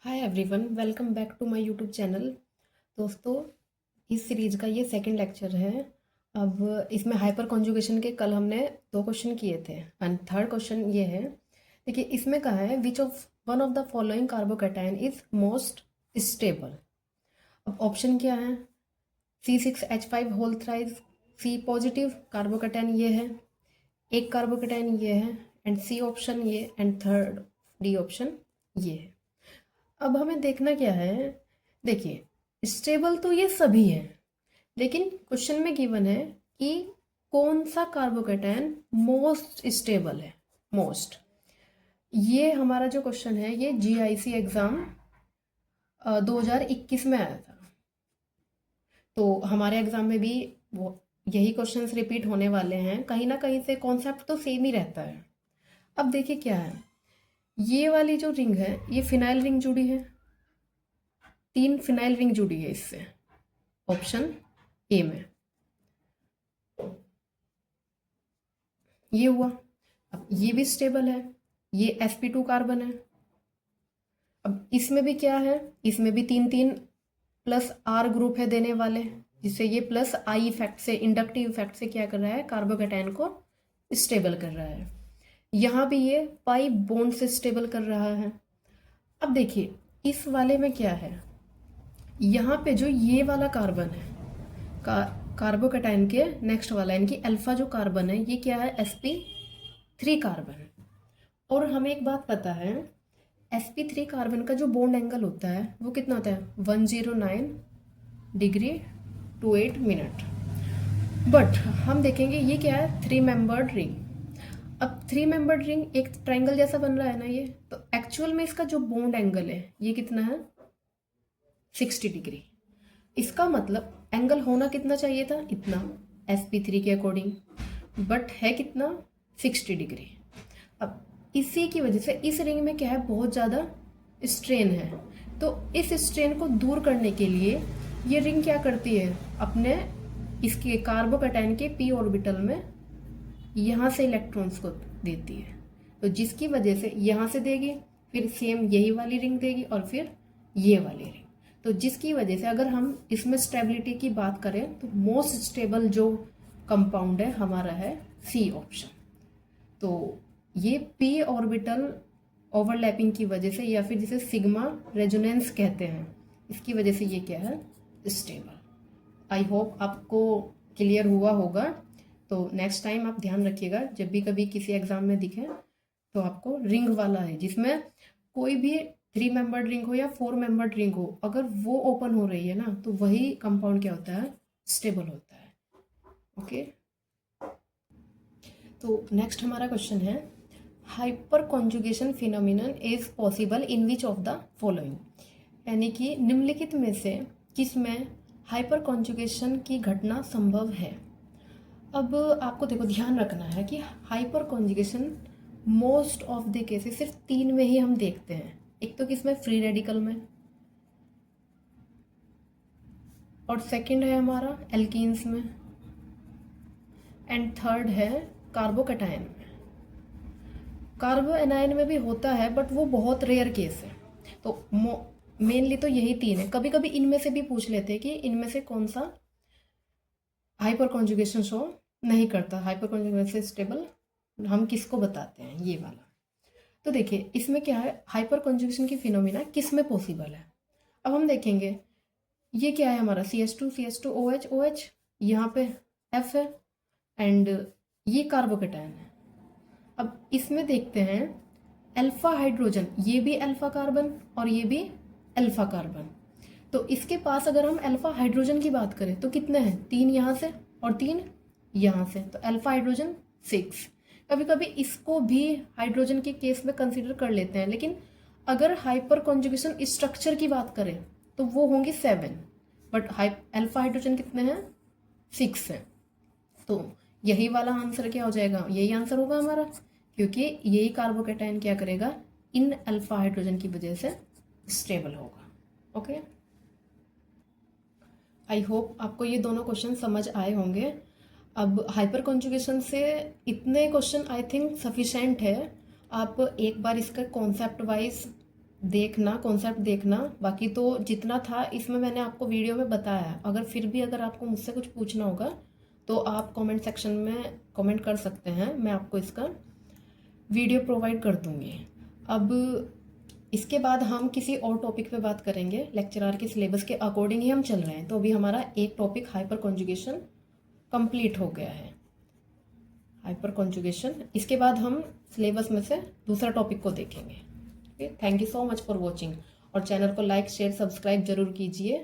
Hi everyone, welcome back to my YouTube channel. दोस्तों, इस series का ये सेकंड लेक्चर है। अब इसमें हाइपर कॉन्जुगेशन के कल हमने दो क्वेश्चन किए थे एंड थर्ड क्वेश्चन ये है। देखिए, इसमें कहा है which of one of the following carbocation is most stable. अब ऑप्शन क्या है? C6H5 होल थ्राइस, सी पॉजिटिव कार्बोकैटायन ये है, एक कार्बोकैटायन ये है, एंड सी ऑप्शन ये, एंड थर्ड डी ऑप्शन ये है। अब हमें देखना क्या है? देखिए, स्टेबल तो ये सभी है, लेकिन क्वेश्चन में गिवन है कि कौन सा कार्बोकैटायन मोस्ट स्टेबल है। मोस्ट, ये हमारा जो क्वेश्चन है ये GIC एग्जाम 2021 में आया था। तो हमारे एग्जाम में भी वो यही क्वेश्चंस रिपीट होने वाले हैं। कहीं ना कहीं से कॉन्सेप्ट तो सेम ही रहता है। अब देखिए क्या है, ये वाली जो रिंग है ये फिनाइल रिंग जुड़ी है, 3 फिनाइल रिंग जुड़ी है इससे, ऑप्शन ए में ये हुआ। अब ये भी स्टेबल है, ये sp2 कार्बन है। अब इसमें भी क्या है, इसमें भी 3 3 प्लस R ग्रुप है देने वाले, जिससे ये प्लस I इफेक्ट से, इंडक्टिव इफेक्ट से क्या कर रहा है, कार्बोकैटायन को स्टेबल कर रहा है। यहाँ भी ये पाई बॉन्ड से स्टेबल कर रहा है। अब देखिए इस वाले में क्या है, यहाँ पे जो ये वाला कार्बन है कार्बोकैटायन के नेक्स्ट वाला, यानी कि अल्फा जो कार्बन है ये क्या है, sp3 कार्बन। और हमें एक बात पता है, sp3 कार्बन का जो बॉन्ड एंगल होता है वो कितना होता है, 109 डिग्री 28 मिनट। बट हम देखेंगे ये क्या है, 3 मेंबर्ड रिंग। अब 3 मेंबर्ड रिंग एक ट्राइंगल जैसा बन रहा है ना ये, तो एक्चुअल में इसका जो बॉन्ड एंगल है ये कितना है, 60 डिग्री। इसका मतलब एंगल होना कितना चाहिए था, इतना, sp3 के अकॉर्डिंग, बट है कितना, 60 डिग्री। अब इसी की वजह से इस रिंग में क्या है, बहुत ज़्यादा स्ट्रेन है। तो इस स्ट्रेन को दूर करने के लिए ये रिंग क्या करती है, अपने इसके कार्बोकैटायन के p ऑर्बिटल में यहाँ से इलेक्ट्रॉन्स को देती है। तो जिसकी वजह से यहाँ से देगी, फिर सेम यही वाली रिंग देगी, और फिर ये वाली रिंग। तो जिसकी वजह से अगर हम इसमें स्टेबिलिटी की बात करें तो मोस्ट स्टेबल जो कंपाउंड है हमारा है सी ऑप्शन। तो ये p ऑर्बिटल ओवरलैपिंग की वजह से, या फिर जिसे सिग्मा रेजोनेंस कहते हैं, इसकी वजह से ये क्या है, स्टेबल। आई होप आपको क्लियर हुआ होगा। तो नेक्स्ट टाइम आप ध्यान रखिएगा, जब भी कभी किसी एग्जाम में दिखे तो आपको रिंग वाला है जिसमें कोई भी 3 मेंबर्ड रिंग हो या 4 मेंबर्ड रिंग हो, अगर वो ओपन हो रही है ना तो वही कंपाउंड क्या होता है, स्टेबल होता है। ओके, तो नेक्स्ट हमारा क्वेश्चन है, hyper conjugation phenomenon is possible in which of the following. यानी कि निम्नलिखित में से किस में हाइपर कॉन्जुगेशन की घटना संभव है। अब आपको देखो ध्यान रखना है कि hyper conjugation most of the cases सिर्फ 3 में ही हम देखते हैं। एक तो किसमें, फ्री रेडिकल में, और सेकंड है हमारा एल्कीन्स में, एंड थर्ड है कार्बोकैटायन में। कार्बो एनायन में भी होता है बट वो बहुत रेयर केस है। तो मेनली तो यही 3 है। कभी कभी इनमें से भी पूछ लेते हैं कि इनमें से कौन सा हाइपर कॉन्जुगेशन शो नहीं करता, हाइपर कॉन्जुगेशन से स्टेबल हम किसको बताते हैं, ये वाला। तो देखिए इसमें क्या है, हाइपर कॉन्जुगेशन की फिनोमिना किस में पॉसिबल है। अब हम देखेंगे ये क्या है हमारा, CH2 OH OH, यहाँ पे F है, एंड ये कार्बोकैटायन है। अब इसमें देखते हैं अल्फा हाइड्रोजन, ये भी अल्फा कार्बन और ये भी अल्फा कार्बन। तो इसके पास अगर हम अल्फा हाइड्रोजन की बात करें तो कितने हैं, 3 यहाँ से और 3 यहाँ से, तो अल्फा हाइड्रोजन 6। कभी कभी इसको भी हाइड्रोजन के केस में कंसीडर कर लेते हैं, लेकिन अगर हाइपर कॉन्जुगेशन स्ट्रक्चर की बात करें तो वो होंगे 7, बट अल्फा हाइड्रोजन कितने हैं, 6 है। तो यही वाला आंसर क्या हो जाएगा, यही आंसर होगा हमारा, क्योंकि यही कार्बोकैटायन क्या करेगा, इन अल्फा हाइड्रोजन की वजह से स्टेबल होगा। ओके, आई होप आपको ये दोनों क्वेश्चन समझ आए होंगे। अब हाइपर कॉन्जुगेशन से इतने क्वेश्चन आई थिंक सफिशेंट है। आप एक बार इसका कॉन्सेप्ट वाइज देखना, कॉन्सेप्ट देखना। बाकी तो जितना था इसमें मैंने आपको वीडियो में बताया है। अगर फिर भी अगर आपको मुझसे कुछ पूछना होगा तो आप कमेंट सेक्शन में कमेंट कर सकते हैं, मैं आपको इसका वीडियो प्रोवाइड कर दूंगी। अब इसके बाद हम किसी और टॉपिक पे बात करेंगे। लेक्चरर के सिलेबस के अकॉर्डिंग ही हम चल रहे हैं। तो अभी हमारा एक टॉपिक हाइपर कॉन्जुगेशन कंप्लीट हो गया है, हाइपर कॉन्जुगेशन। इसके बाद हम सिलेबस में से दूसरा टॉपिक को देखेंगे। Okay, thank you so much for watching. और चैनल को लाइक शेयर सब्सक्राइब जरूर कीजिए।